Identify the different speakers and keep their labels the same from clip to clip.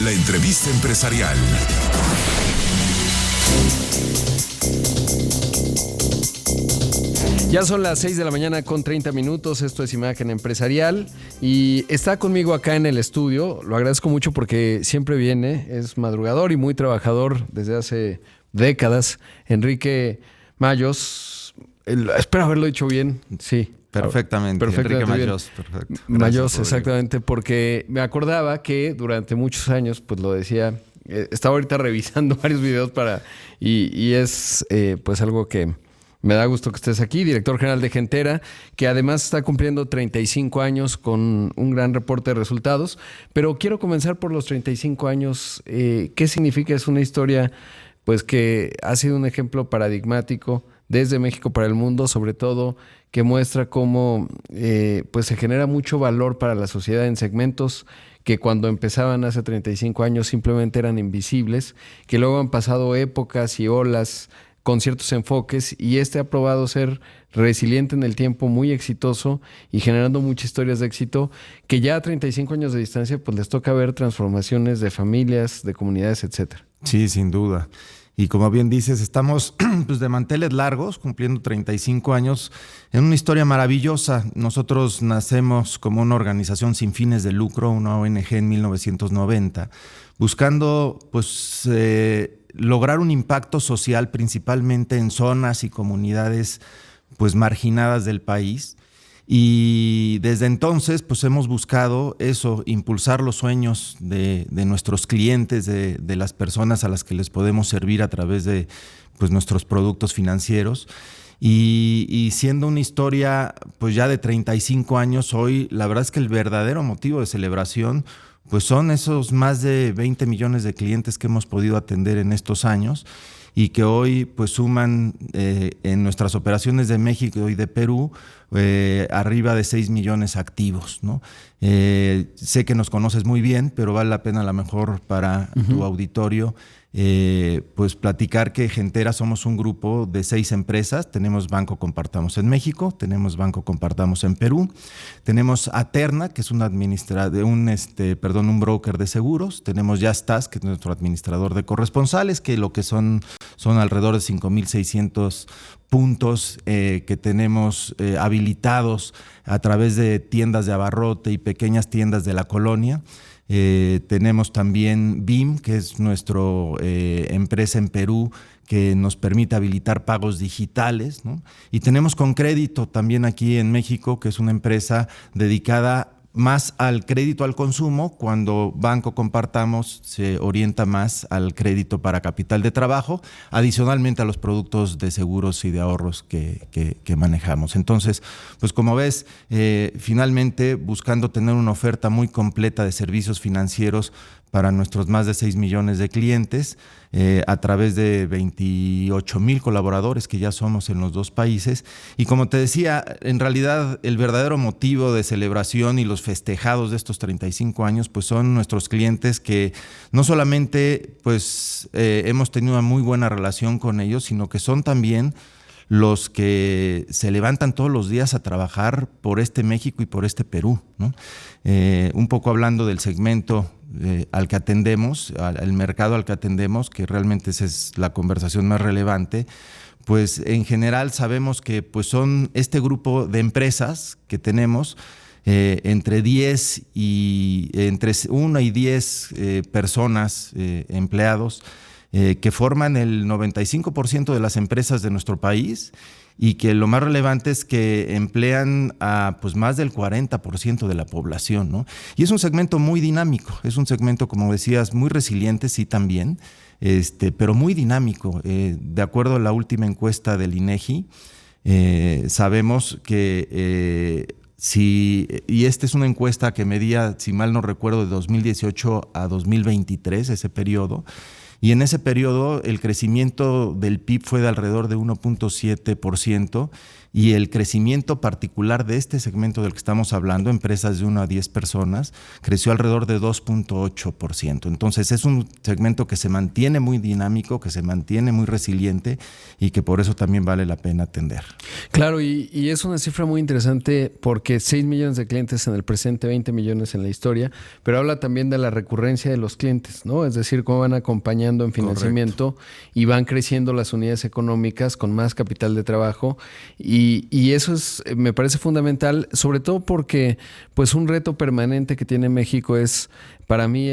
Speaker 1: La entrevista empresarial.
Speaker 2: Ya son las 6 de la mañana con 30 minutos, esto es Imagen Empresarial y está conmigo acá en el estudio, lo agradezco mucho porque siempre viene, es madrugador y muy trabajador desde hace décadas, Enrique Mayos, espero haberlo dicho bien, sí.
Speaker 3: Perfectamente, Enrique Mayos.
Speaker 2: Perfecto. Mayos, exactamente, porque me acordaba que durante muchos años, pues lo decía, estaba ahorita revisando varios videos y es pues algo que me da gusto que estés aquí, director general de Gentera, que además está cumpliendo 35 años con un gran reporte de resultados. Pero quiero comenzar por los 35 años. ¿Qué significa? Es una historia pues que ha sido un ejemplo paradigmático desde México para el mundo, sobre todo que muestra cómo pues se genera mucho valor para la sociedad en segmentos que cuando empezaban hace 35 años simplemente eran invisibles, que luego han pasado épocas y olas con ciertos enfoques y ha probado ser resiliente en el tiempo, muy exitoso y generando muchas historias de éxito que ya a 35 años de distancia pues les toca ver transformaciones de familias, de comunidades, etcétera.
Speaker 3: Sí, sin duda. Y como bien dices, estamos pues, de manteles largos, cumpliendo 35 años en una historia maravillosa. Nosotros nacemos como una organización sin fines de lucro, una ONG en 1990, buscando pues lograr un impacto social principalmente en zonas y comunidades pues marginadas del país. Y desde entonces pues hemos buscado eso, impulsar los sueños de nuestros clientes, de las personas a las que les podemos servir a través de pues nuestros productos financieros. Y siendo una historia pues ya de 35 años hoy, la verdad es que el verdadero motivo de celebración pues son esos más de 20 millones de clientes que hemos podido atender en estos años y que hoy pues suman en nuestras operaciones de México y de Perú arriba de 6 millones activos, ¿no? Sé que nos conoces muy bien, pero vale la pena a lo mejor para tu auditorio pues platicar que Gentera somos un grupo de 6 empresas. Tenemos Banco Compartamos en México, tenemos Banco Compartamos en Perú, tenemos Aterna, que es un broker de seguros, tenemos Yastás, que es nuestro administrador de corresponsales, que lo que son alrededor de 5,600 puntos que tenemos habilitados a través de tiendas de abarrote y pequeñas tiendas de la colonia. Tenemos también BIM, que es nuestra empresa en Perú que nos permite habilitar pagos digitales, ¿no? Y tenemos Concrédito también aquí en México, que es una empresa dedicada más al crédito al consumo, cuando Banco Compartamos se orienta más al crédito para capital de trabajo, adicionalmente a los productos de seguros y de ahorros que manejamos. Entonces, pues como ves, finalmente buscando tener una oferta muy completa de servicios financieros para nuestros más de 6 millones de clientes, a través de 28,000 colaboradores que ya somos en los dos países. Y como te decía, en realidad el verdadero motivo de celebración y los festejados de estos 35 años pues son nuestros clientes, que no solamente pues hemos tenido una muy buena relación con ellos, sino que son también los que se levantan todos los días a trabajar por este México y por este Perú, ¿no? Un poco hablando del segmento al que atendemos, al mercado al que atendemos, que realmente esa es la conversación más relevante, pues en general sabemos que pues son este grupo de empresas que tenemos entre 1 y 10 personas, empleados, que forman el 95% de las empresas de nuestro país y que lo más relevante es que emplean a pues más del 40% de la población, ¿no? Y es un segmento muy dinámico, es un segmento, como decías, muy resiliente, sí también, pero muy dinámico. De acuerdo a la última encuesta del INEGI, sabemos que y esta es una encuesta que medía, si mal no recuerdo, de 2018 a 2023, ese periodo. Y en ese periodo el crecimiento del PIB fue de alrededor de 1.7% y el crecimiento particular de este segmento del que estamos hablando, empresas de 1 a 10 personas, creció alrededor de 2.8%. Entonces es un segmento que se mantiene muy dinámico, que se mantiene muy resiliente y que por eso también vale la pena atender.
Speaker 2: Claro, y es una cifra muy interesante porque 6 millones de clientes en el presente, 20 millones en la historia, pero habla también de la recurrencia de los clientes, ¿no? Es decir, cómo van acompañando en financiamiento. Correcto. Y van creciendo las unidades económicas con más capital de trabajo y eso me parece fundamental, sobre todo porque pues un reto permanente que tiene México es para mí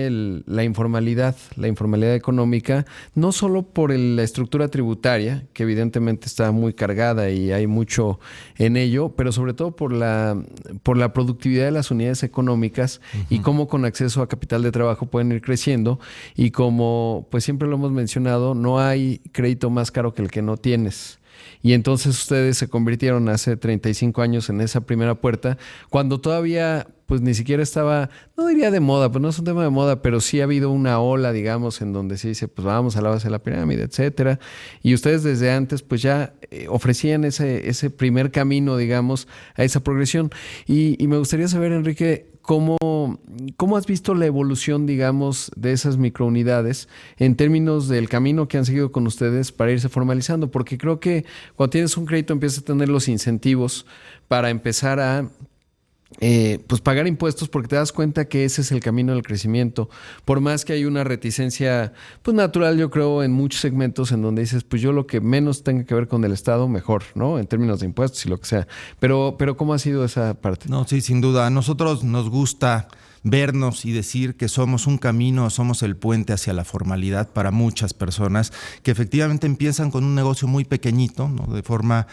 Speaker 2: la informalidad económica, no solo por la estructura tributaria, que evidentemente está muy cargada y hay mucho en ello, pero sobre todo por la productividad de las unidades económicas y cómo con acceso a capital de trabajo pueden ir creciendo y como pues siempre lo hemos mencionado, no hay crédito más caro que el que no tienes. Y entonces ustedes se convirtieron hace 35 años en esa primera puerta, cuando todavía pues ni siquiera estaba, no diría de moda, pues no es un tema de moda, pero sí ha habido una ola, digamos, en donde se dice, pues vamos a la base de la pirámide, etcétera. Y ustedes desde antes pues ya ofrecían ese primer camino, digamos, a esa progresión. Y me gustaría saber, Enrique, ¿cómo has visto la evolución, digamos, de esas microunidades en términos del camino que han seguido con ustedes para irse formalizando? Porque creo que cuando tienes un crédito empiezas a tener los incentivos para empezar a pues pagar impuestos, porque te das cuenta que ese es el camino del crecimiento. Por más que hay una reticencia pues natural, yo creo, en muchos segmentos en donde dices, pues yo lo que menos tenga que ver con el Estado, mejor, ¿no? En términos de impuestos y lo que sea. Pero ¿cómo ha sido esa parte?
Speaker 3: No, sí, sin duda. A nosotros nos gusta vernos y decir que somos un camino, somos el puente hacia la formalidad para muchas personas que efectivamente empiezan con un negocio muy pequeñito, ¿no? De forma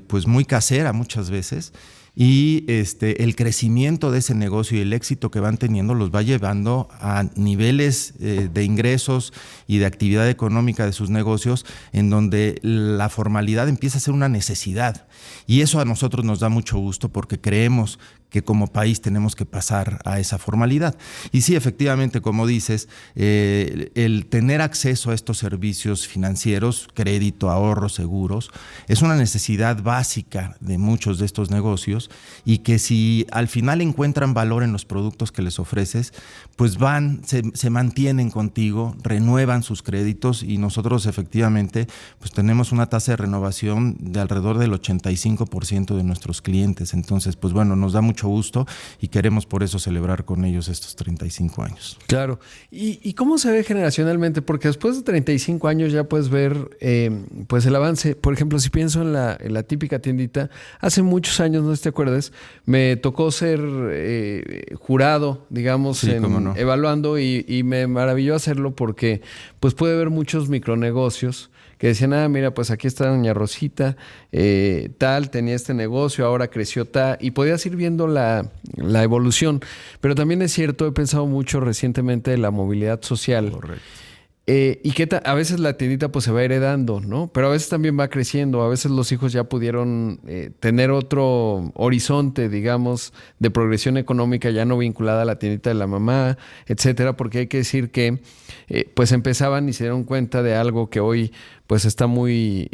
Speaker 3: pues muy casera muchas veces. Y el crecimiento de ese negocio y el éxito que van teniendo los va llevando a niveles de ingresos y de actividad económica de sus negocios en donde la formalidad empieza a ser una necesidad. Y eso a nosotros nos da mucho gusto porque creemos que como país tenemos que pasar a esa formalidad. Y sí, efectivamente, como dices, el tener acceso a estos servicios financieros, crédito, ahorros, seguros, es una necesidad básica de muchos de estos negocios y que si al final encuentran valor en los productos que les ofreces, pues se mantienen contigo, renuevan sus créditos y nosotros efectivamente pues tenemos una tasa de renovación de alrededor del 85% de nuestros clientes. Entonces, pues bueno, nos da mucho gusto y queremos por eso celebrar con ellos estos 35 años.
Speaker 2: Claro. ¿Y cómo se ve generacionalmente? Porque después de 35 años ya puedes ver pues el avance. Por ejemplo, si pienso en la típica tiendita, hace muchos años, no sé si te acuerdas, me tocó ser jurado, digamos,
Speaker 3: sí, no.
Speaker 2: evaluando y me maravilló hacerlo porque pues pude ver muchos micronegocios que decían, mira, pues aquí está doña Rosita, tal, tenía este negocio, ahora creció tal, y podías ir viendo la evolución. Pero también es cierto, he pensado mucho recientemente en la movilidad social.
Speaker 3: Correcto.
Speaker 2: Y que a veces la tiendita pues se va heredando, ¿no? Pero a veces también va creciendo, a veces los hijos ya pudieron tener otro horizonte, digamos, de progresión económica ya no vinculada a la tiendita de la mamá, etcétera, porque hay que decir que pues empezaban y se dieron cuenta de algo que hoy pues está muy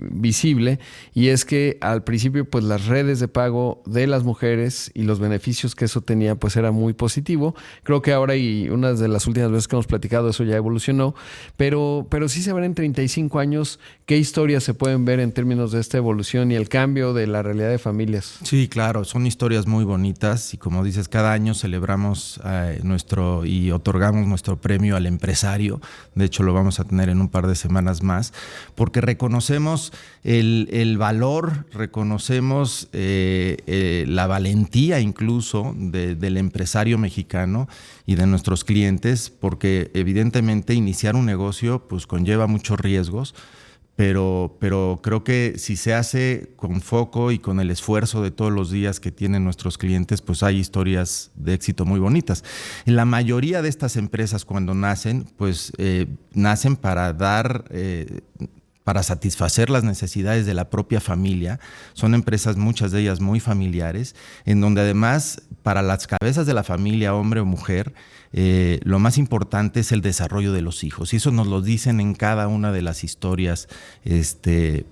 Speaker 2: visible, y es que al principio pues las redes de pago de las mujeres y los beneficios que eso tenía pues era muy positivo. Creo que ahora, y una de las últimas veces que hemos platicado, eso ya evolucionó, pero sí se ven en 35 años qué historias se pueden ver en términos de esta evolución y el cambio de la realidad de familias.
Speaker 3: Sí, claro, son historias muy bonitas y como dices, cada año celebramos y otorgamos nuestro premio al empresario. De hecho, lo vamos a tener en un par de semanas más, porque reconocemos el valor, reconocemos la valentía incluso del empresario mexicano y de nuestros clientes, porque evidentemente iniciar un negocio pues conlleva muchos riesgos, pero creo que si se hace con foco y con el esfuerzo de todos los días que tienen nuestros clientes, pues hay historias de éxito muy bonitas. La mayoría de estas empresas cuando nacen, pues nacen para dar para satisfacer las necesidades de la propia familia. Son empresas, muchas de ellas muy familiares, en donde además para las cabezas de la familia, hombre o mujer, lo más importante es el desarrollo de los hijos. Y eso nos lo dicen en cada una de las historias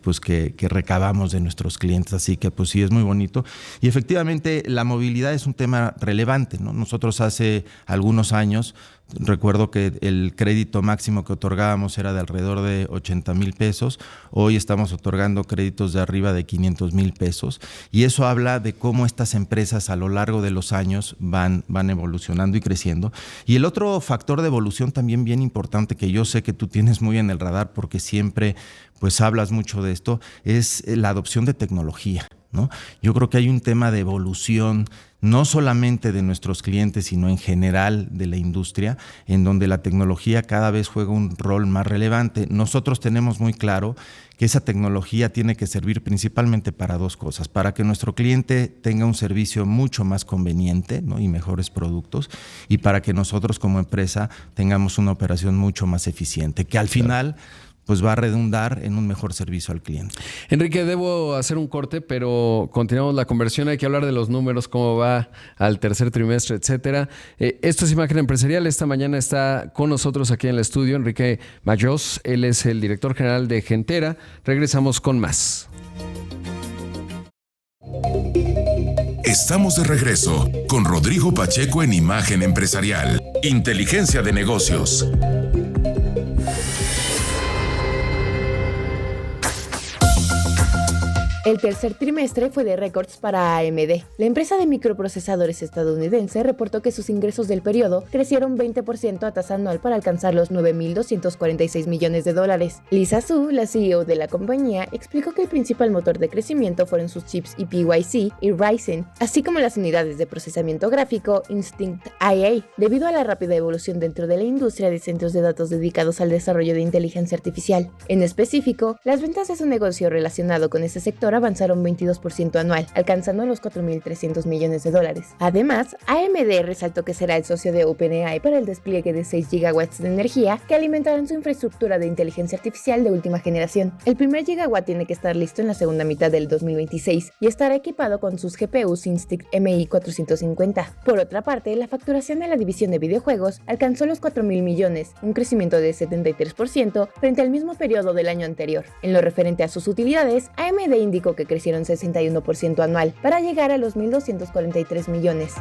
Speaker 3: pues que recabamos de nuestros clientes. Así que pues sí, es muy bonito. Y efectivamente la movilidad es un tema relevante, ¿no? Nosotros hace algunos años, recuerdo que el crédito máximo que otorgábamos era de alrededor de 80,000 pesos. Hoy estamos otorgando créditos de arriba de 500,000 pesos. Y eso habla de cómo estas empresas a lo largo de los años van evolucionando y creciendo. Y el otro factor de evolución también bien importante, que yo sé que tú tienes muy en el radar porque siempre pues hablas mucho de esto, es la adopción de tecnología, ¿no? Yo creo que hay un tema de evolución no solamente de nuestros clientes, sino en general de la industria, en donde la tecnología cada vez juega un rol más relevante. Nosotros tenemos muy claro que esa tecnología tiene que servir principalmente para dos cosas: para que nuestro cliente tenga un servicio mucho más conveniente, ¿no? Y mejores productos, y para que nosotros como empresa tengamos una operación mucho más eficiente, que al final pues va a redundar en un mejor servicio al cliente.
Speaker 2: Enrique, debo hacer un corte, pero continuamos la conversación. Hay que hablar de los números, cómo va al tercer trimestre, etcétera. Esto es Imagen Empresarial. Esta mañana está con nosotros aquí en el estudio Enrique Mayós. Él es el director general de Gentera. Regresamos con más.
Speaker 1: Estamos de regreso con Rodrigo Pacheco en Imagen Empresarial. Inteligencia de negocios.
Speaker 4: El tercer trimestre fue de récords para AMD. La empresa de microprocesadores estadounidense reportó que sus ingresos del periodo crecieron 20% a tasa anual para alcanzar los $9,246 millones. Lisa Su, la CEO de la compañía, explicó que el principal motor de crecimiento fueron sus chips EPYC y Ryzen, así como las unidades de procesamiento gráfico Instinct IA, debido a la rápida evolución dentro de la industria de centros de datos dedicados al desarrollo de inteligencia artificial. En específico, las ventas de su negocio relacionado con este sector avanzaron 22% anual, alcanzando los $4,300 millones. Además, AMD resaltó que será el socio de OpenAI para el despliegue de 6 gigawatts de energía que alimentarán su infraestructura de inteligencia artificial de última generación. El primer gigawatt tiene que estar listo en la segunda mitad del 2026 y estará equipado con sus GPUs Instinct MI450. Por otra parte, la facturación de la división de videojuegos alcanzó los 4,000 millones, un crecimiento de 73% frente al mismo periodo del año anterior. En lo referente a sus utilidades, AMD indicó que crecieron 61% anual para llegar a los 1,243 millones.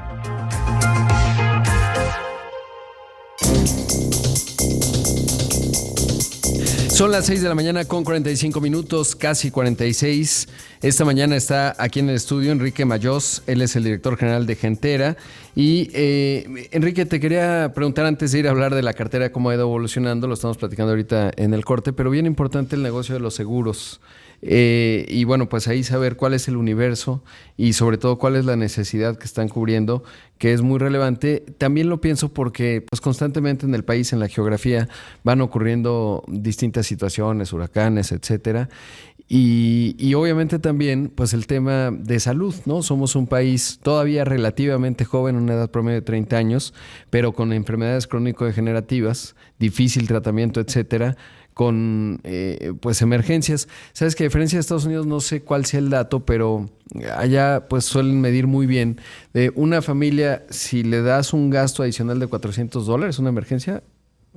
Speaker 2: Son las 6 de la mañana con 45 minutos, casi 46. Esta mañana está aquí en el estudio Enrique Mayós. Él es el director general de Gentera. Y Enrique, te quería preguntar antes de ir a hablar de la cartera, cómo ha ido evolucionando. Lo estamos platicando ahorita en el corte, pero bien importante el negocio de los seguros. Y bueno, pues ahí saber cuál es el universo y sobre todo cuál es la necesidad que están cubriendo, que es muy relevante. También lo pienso porque pues constantemente en el país, en la geografía, van ocurriendo distintas situaciones, huracanes, etcétera. Y obviamente también pues el tema de salud, ¿no? Somos un país todavía relativamente joven, una edad promedio de 30 años, pero con enfermedades crónico-degenerativas, difícil tratamiento, etcétera, con pues emergencias. Sabes que a diferencia de Estados Unidos, no sé cuál sea el dato, pero allá pues suelen medir muy bien. Una familia, si le das un gasto adicional de $400, una emergencia,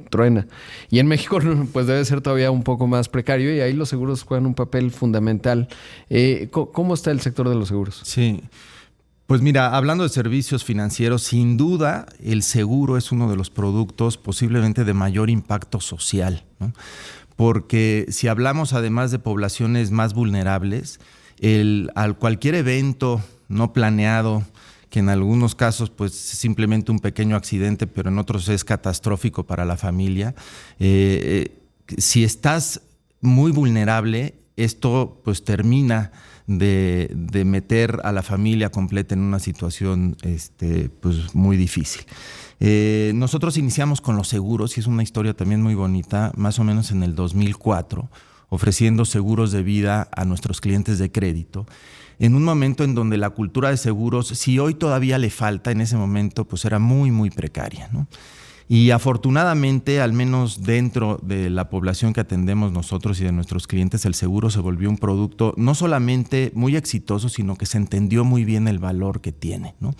Speaker 2: truena. Y en México pues debe ser todavía un poco más precario y ahí los seguros juegan un papel fundamental. ¿Cómo está el sector de los seguros?
Speaker 3: Sí. Pues mira, hablando de servicios financieros, sin duda el seguro es uno de los productos posiblemente de mayor impacto social, ¿no? Porque si hablamos además de poblaciones más vulnerables, al cualquier evento no planeado, que en algunos casos pues es simplemente un pequeño accidente, pero en otros es catastrófico para la familia, si estás muy vulnerable, esto pues termina de meter a la familia completa en una situación pues muy difícil. Nosotros iniciamos con los seguros y es una historia también muy bonita, más o menos en el 2004, ofreciendo seguros de vida a nuestros clientes de crédito, en un momento en donde la cultura de seguros, si hoy todavía le falta, en ese momento pues era muy, muy precaria, ¿no? Y afortunadamente, al menos dentro de la población que atendemos nosotros y de nuestros clientes, el seguro se volvió un producto no solamente muy exitoso, sino que se entendió muy bien el valor que tiene, ¿no?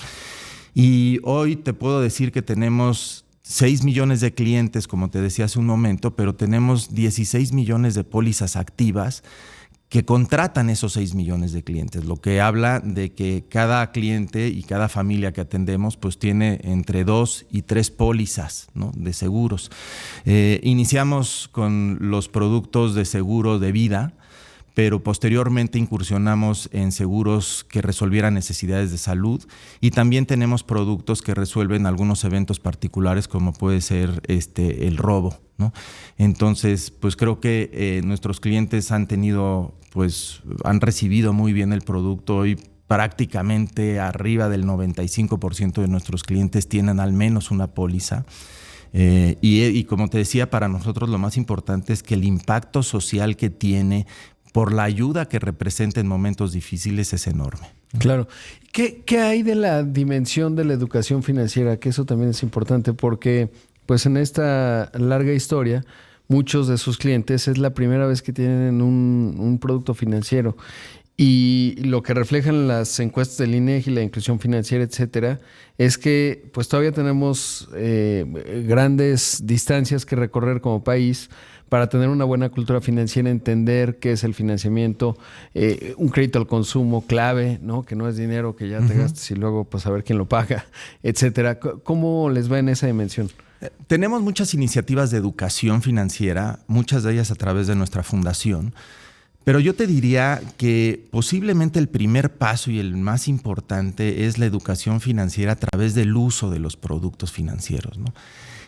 Speaker 3: Y hoy te puedo decir que tenemos 6 millones de clientes, como te decía hace un momento, pero tenemos 16 millones de pólizas activas que contratan esos 6 millones de clientes, lo que habla de que cada cliente y cada familia que atendemos pues tiene entre 2 y 3 pólizas, ¿no?, de seguros. Iniciamos con los productos de seguro de vida, pero posteriormente incursionamos en seguros que resolvieran necesidades de salud y también tenemos productos que resuelven algunos eventos particulares como puede ser el robo, ¿no? Entonces, pues creo que nuestros clientes han recibido muy bien el producto y prácticamente arriba del 95% de nuestros clientes tienen al menos una póliza. Y como te decía, para nosotros lo más importante es que el impacto social que tiene por la ayuda que representa en momentos difíciles es enorme.
Speaker 2: Claro. ¿Qué hay de la dimensión de la educación financiera? Que eso también es importante porque pues en esta larga historia muchos de sus clientes es la primera vez que tienen un producto financiero. Y lo que reflejan las encuestas del INEGI, la inclusión financiera, etcétera, es que pues todavía tenemos grandes distancias que recorrer como país para tener una buena cultura financiera, entender qué es el financiamiento, un crédito al consumo clave, ¿no? Que no es dinero que ya te gastes y luego pues a ver quién lo paga, etcétera. ¿Cómo les va en esa dimensión?
Speaker 3: Tenemos muchas iniciativas de educación financiera, muchas de ellas a través de nuestra fundación. Pero yo te diría que posiblemente el primer paso y el más importante es la educación financiera a través del uso de los productos financieros, ¿no?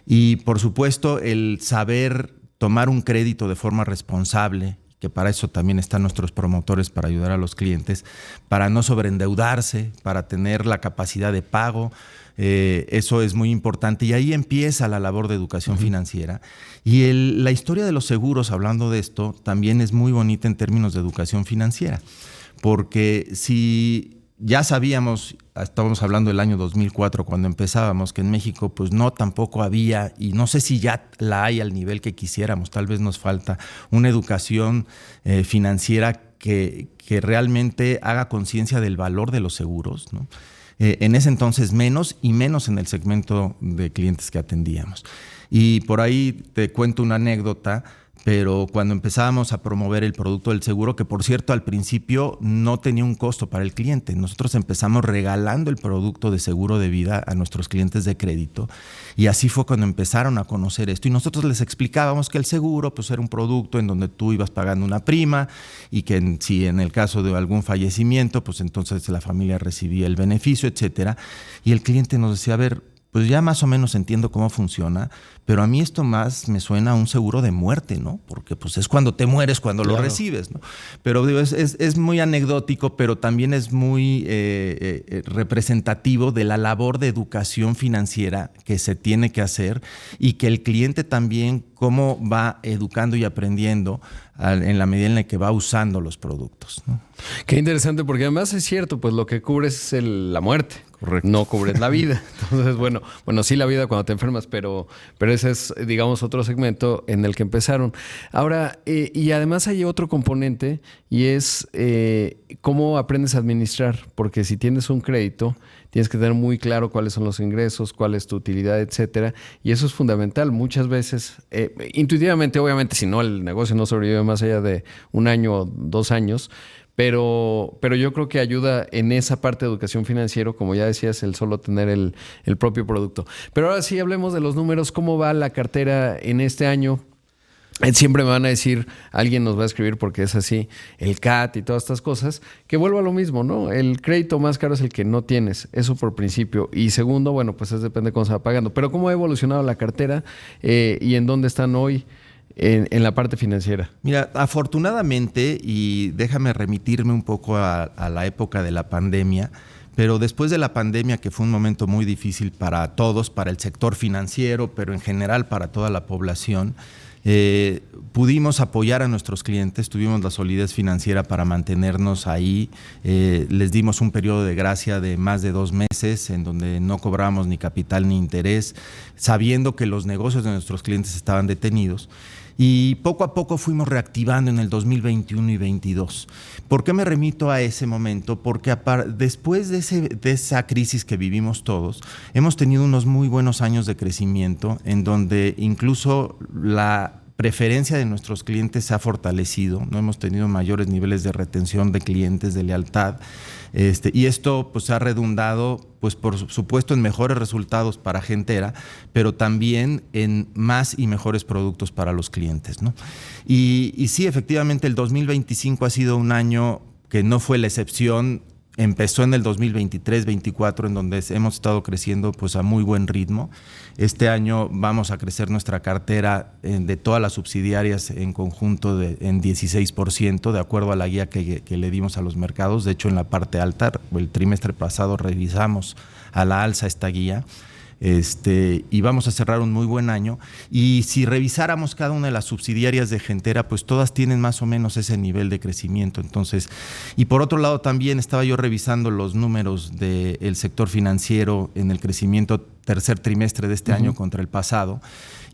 Speaker 3: Y por supuesto el saber tomar un crédito de forma responsable, que para eso también están nuestros promotores para ayudar a los clientes, para no sobreendeudarse, para tener la capacidad de pago. Eso es muy importante y ahí empieza la labor de educación financiera. Y la historia de los seguros, hablando de esto, también es muy bonita en términos de educación financiera, porque si ya sabíamos, estábamos hablando del año 2004 cuando empezábamos, que en México pues no tampoco había, y no sé si ya la hay al nivel que quisiéramos, tal vez nos falta una educación financiera que realmente haga conciencia del valor de los seguros, ¿no? En ese entonces menos y menos en el segmento de clientes que atendíamos. Y por ahí te cuento una anécdota, pero cuando empezábamos a promover el producto del seguro, que por cierto al principio no tenía un costo para el cliente, nosotros empezamos regalando el producto de seguro de vida a nuestros clientes de crédito y así fue cuando empezaron a conocer esto y nosotros les explicábamos que el seguro pues era un producto en donde tú ibas pagando una prima y que si en el caso de algún fallecimiento pues entonces la familia recibía el beneficio, etcétera, y el cliente nos decía, a ver, pues ya más o menos entiendo cómo funciona, pero a mí esto más me suena a un seguro de muerte, ¿no? Porque pues es cuando te mueres, cuando lo recibes, ¿no? Pero digo, es muy anecdótico, pero también es muy representativo de la labor de educación financiera que se tiene que hacer y que el cliente también cómo va educando y aprendiendo en la medida en la que va usando los productos, ¿no?
Speaker 2: Qué interesante, porque además es cierto, pues lo que cubres es la muerte. Correcto. No cubres la vida. Entonces, bueno, sí la vida cuando te enfermas, pero ese es, digamos, otro segmento en el que empezaron. Ahora, y además hay otro componente y es cómo aprendes a administrar, porque si tienes un crédito, tienes que tener muy claro cuáles son los ingresos, cuál es tu utilidad, etcétera, y eso es fundamental. Muchas veces, intuitivamente, obviamente, si no, el negocio no sobrevive más allá de 1 año o 2 años, pero yo creo que ayuda en esa parte de educación financiera, como ya decías, el solo tener el propio producto. Pero ahora sí, hablemos de los números. ¿Cómo va la cartera en este año? Siempre me van a decir, alguien nos va a escribir porque es así, el CAT y todas estas cosas, que vuelvo a lo mismo, ¿no? El crédito más caro es el que no tienes, eso por principio. Y segundo, bueno, pues depende de cómo se va pagando. Pero ¿cómo ha evolucionado la cartera y en dónde están hoy en la parte financiera?
Speaker 3: Mira, afortunadamente, y déjame remitirme un poco a la época de la pandemia, pero después de la pandemia, que fue un momento muy difícil para todos, para el sector financiero, pero en general para toda la población, Pudimos apoyar a nuestros clientes, tuvimos la solidez financiera para mantenernos ahí. Les dimos un periodo de gracia de más de 2 meses en donde no cobramos ni capital ni interés, sabiendo que los negocios de nuestros clientes estaban detenidos. Y poco a poco fuimos reactivando en el 2021 y 2022. ¿Por qué me remito a ese momento? Porque después de esa crisis que vivimos todos, hemos tenido unos muy buenos años de crecimiento en donde incluso la preferencia de nuestros clientes se ha fortalecido, no hemos tenido mayores niveles de retención de clientes, de lealtad, y esto pues ha redundado, pues por supuesto, en mejores resultados para Gentera, pero también en más y mejores productos para los clientes, ¿no? Y sí, efectivamente, el 2025 ha sido un año que no fue la excepción. Empezó en el 2023-24, en donde hemos estado creciendo pues a muy buen ritmo. Este año vamos a crecer nuestra cartera de todas las subsidiarias en conjunto en 16%, de acuerdo a la guía que le dimos a los mercados. De hecho, en la parte alta, el trimestre pasado revisamos a la alza esta guía. Y vamos a cerrar un muy buen año. Y si revisáramos cada una de las subsidiarias de Gentera, pues todas tienen más o menos ese nivel de crecimiento. Entonces, y por otro lado también estaba yo revisando los números del sector financiero en el crecimiento tercer trimestre de este año contra el pasado,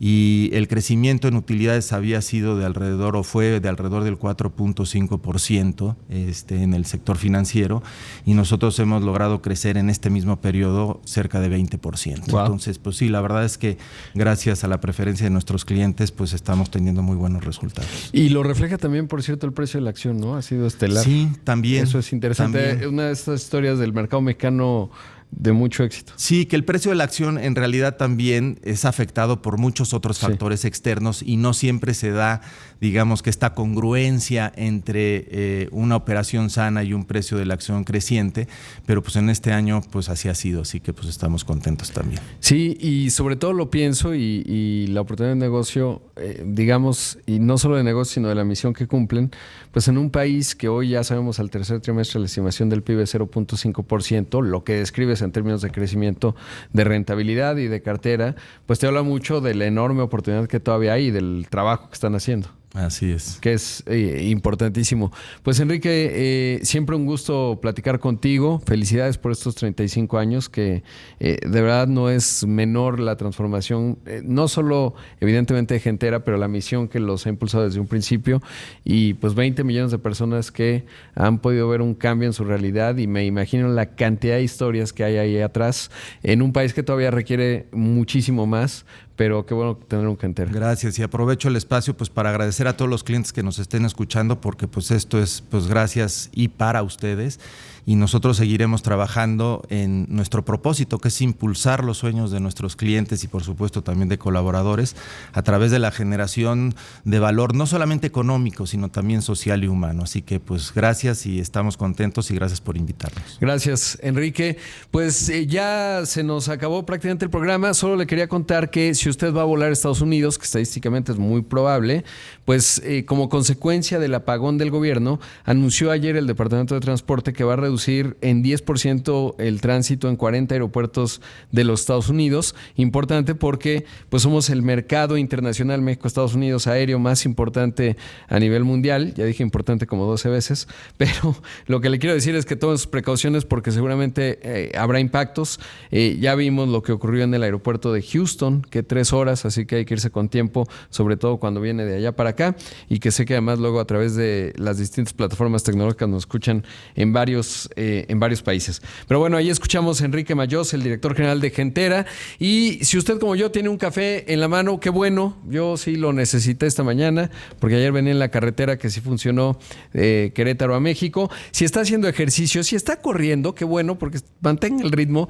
Speaker 3: y el crecimiento en utilidades había sido de alrededor, o fue de alrededor del 4.5% en el sector financiero, y nosotros hemos logrado crecer en este mismo periodo cerca de 20%. Wow. Entonces, pues sí, la verdad es que gracias a la preferencia de nuestros clientes, pues estamos teniendo muy buenos resultados.
Speaker 2: Y lo refleja también, por cierto, el precio de la acción, ¿no? Ha sido estelar.
Speaker 3: Sí, también.
Speaker 2: Eso es interesante.
Speaker 3: También.
Speaker 2: Una de estas historias del mercado mexicano de mucho éxito.
Speaker 3: Sí, que el precio de la acción en realidad también es afectado por muchos otros factores externos, y no siempre se da, digamos, que esta congruencia entre una operación sana y un precio de la acción creciente, pero pues en este año pues así ha sido, así que pues estamos contentos también.
Speaker 2: Sí, y sobre todo lo pienso y la oportunidad de negocio, digamos, y no solo de negocio, sino de la misión que cumplen, pues en un país que hoy ya sabemos al tercer trimestre la estimación del PIB es 0.5%, lo que describes en términos de crecimiento, de rentabilidad y de cartera, pues te habla mucho de la enorme oportunidad que todavía hay y del trabajo que están haciendo.
Speaker 3: Así es.
Speaker 2: Que es importantísimo. Pues Enrique, siempre un gusto platicar contigo. Felicidades por estos 35 años, que de verdad no es menor la transformación, no solo evidentemente de Gentera, pero la misión que los ha impulsado desde un principio, y pues 20 millones de personas que han podido ver un cambio en su realidad, y me imagino la cantidad de historias que hay ahí atrás en un país que todavía requiere muchísimo más. Pero qué bueno tener un Gentera.
Speaker 3: Gracias, y aprovecho el espacio pues para agradecer a todos los clientes que nos estén escuchando, porque pues esto es pues gracias y para ustedes, y nosotros seguiremos trabajando en nuestro propósito, que es impulsar los sueños de nuestros clientes y por supuesto también de colaboradores a través de la generación de valor, no solamente económico, sino también social y humano. Así que pues gracias, y estamos contentos, y gracias por invitarnos.
Speaker 2: Gracias, Enrique. Pues ya se nos acabó prácticamente el programa. Solo le quería contar que si usted va a volar a Estados Unidos, que estadísticamente es muy probable, pues como consecuencia del apagón del gobierno, anunció ayer el Departamento de Transporte que va a reducir en 10% el tránsito en 40 aeropuertos de los Estados Unidos. Importante porque pues somos el mercado internacional México-Estados Unidos aéreo más importante a nivel mundial. Ya dije importante como 12 veces, pero lo que le quiero decir es que tomen sus precauciones, porque seguramente habrá impactos. Ya vimos lo que ocurrió en el aeropuerto de Houston, que 3 horas, así que hay que irse con tiempo, sobre todo cuando viene de allá para acá, y que sé que además luego a través de las distintas plataformas tecnológicas nos escuchan en varios países. Pero bueno, ahí escuchamos a Enrique Mayós, el director general de Gentera, y si usted como yo tiene un café en la mano, qué bueno, yo sí lo necesité esta mañana, porque ayer venía en la carretera que sí funcionó Querétaro a México. Si está haciendo ejercicio, si está corriendo, qué bueno, porque mantenga el ritmo.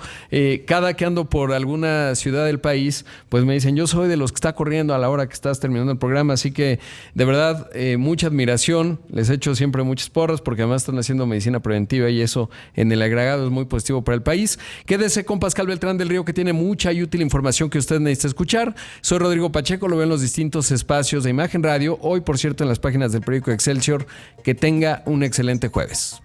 Speaker 2: Cada que ando por alguna ciudad del país, pues me dicen, yo soy de los que está corriendo a la hora que estás terminando el programa, así que de verdad mucha admiración, les echo siempre muchas porras, porque además están haciendo medicina preventiva y eso en el agregado es muy positivo para el país. Quédese con Pascal Beltrán del Río, que tiene mucha y útil información que usted necesita escuchar. Soy Rodrigo Pacheco, lo veo en los distintos espacios de Imagen Radio, hoy por cierto en las páginas del periódico Excelsior. Que tenga un excelente jueves.